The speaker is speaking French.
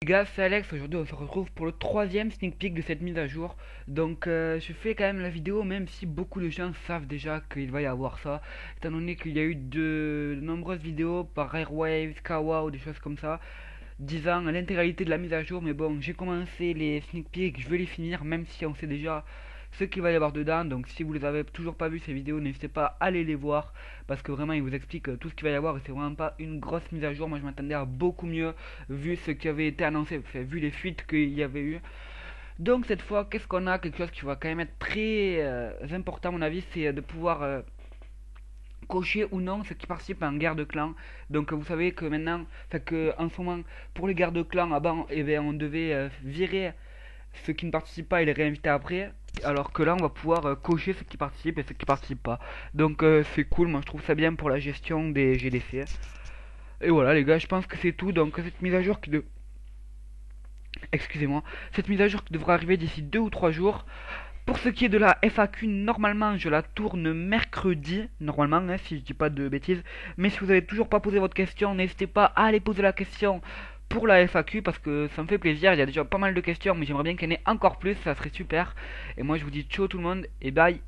Gars, c'est Alex, aujourd'hui on se retrouve pour le troisième sneak peek de cette mise à jour. Je fais quand même la vidéo même si beaucoup de gens savent déjà qu'il va y avoir ça. Étant donné qu'il y a eu de nombreuses vidéos par Airwaves, Kawa ou des choses comme ça, disant l'intégralité de la mise à jour. Mais bon, j'ai commencé les sneak peeks, je vais les finir même si on sait déjà ce qu'il va y avoir dedans. Donc si vous les avez toujours pas vu ces vidéos, n'hésitez pas à aller les voir parce que vraiment il vous explique tout ce qu'il va y avoir et c'est vraiment pas une grosse mise à jour. Moi je m'attendais à beaucoup mieux vu ce qui avait été annoncé, enfin, vu les fuites qu'il y avait eu. Donc cette fois, qu'est-ce qu'on a? Quelque chose qui va quand même être très important à mon avis, c'est de pouvoir cocher ou non ceux qui participent à une guerre de clan. Donc vous savez que maintenant, enfin que en ce moment, pour les guerres de clan, avant, eh bien, on devait virer ceux qui ne participent pas et les réinviter après. Alors que là, on va pouvoir cocher ceux qui participent et ceux qui participent pas. C'est cool, moi je trouve ça bien pour la gestion des GDC. Et voilà les gars, je pense que c'est tout. Donc cette mise à jour qui de... Excusez-moi. Cette mise à jour qui devra arriver d'ici 2 ou 3 jours. Pour ce qui est de la FAQ, normalement je la tourne mercredi, normalement, hein, si je dis pas de bêtises. Mais si vous avez toujours pas posé votre question, n'hésitez pas à aller poser la question pour la FAQ parce que ça me fait plaisir. Il y a déjà pas mal de questions, mais j'aimerais bien qu'il y en ait encore plus, ça serait super. Et moi je vous dis ciao tout le monde et bye.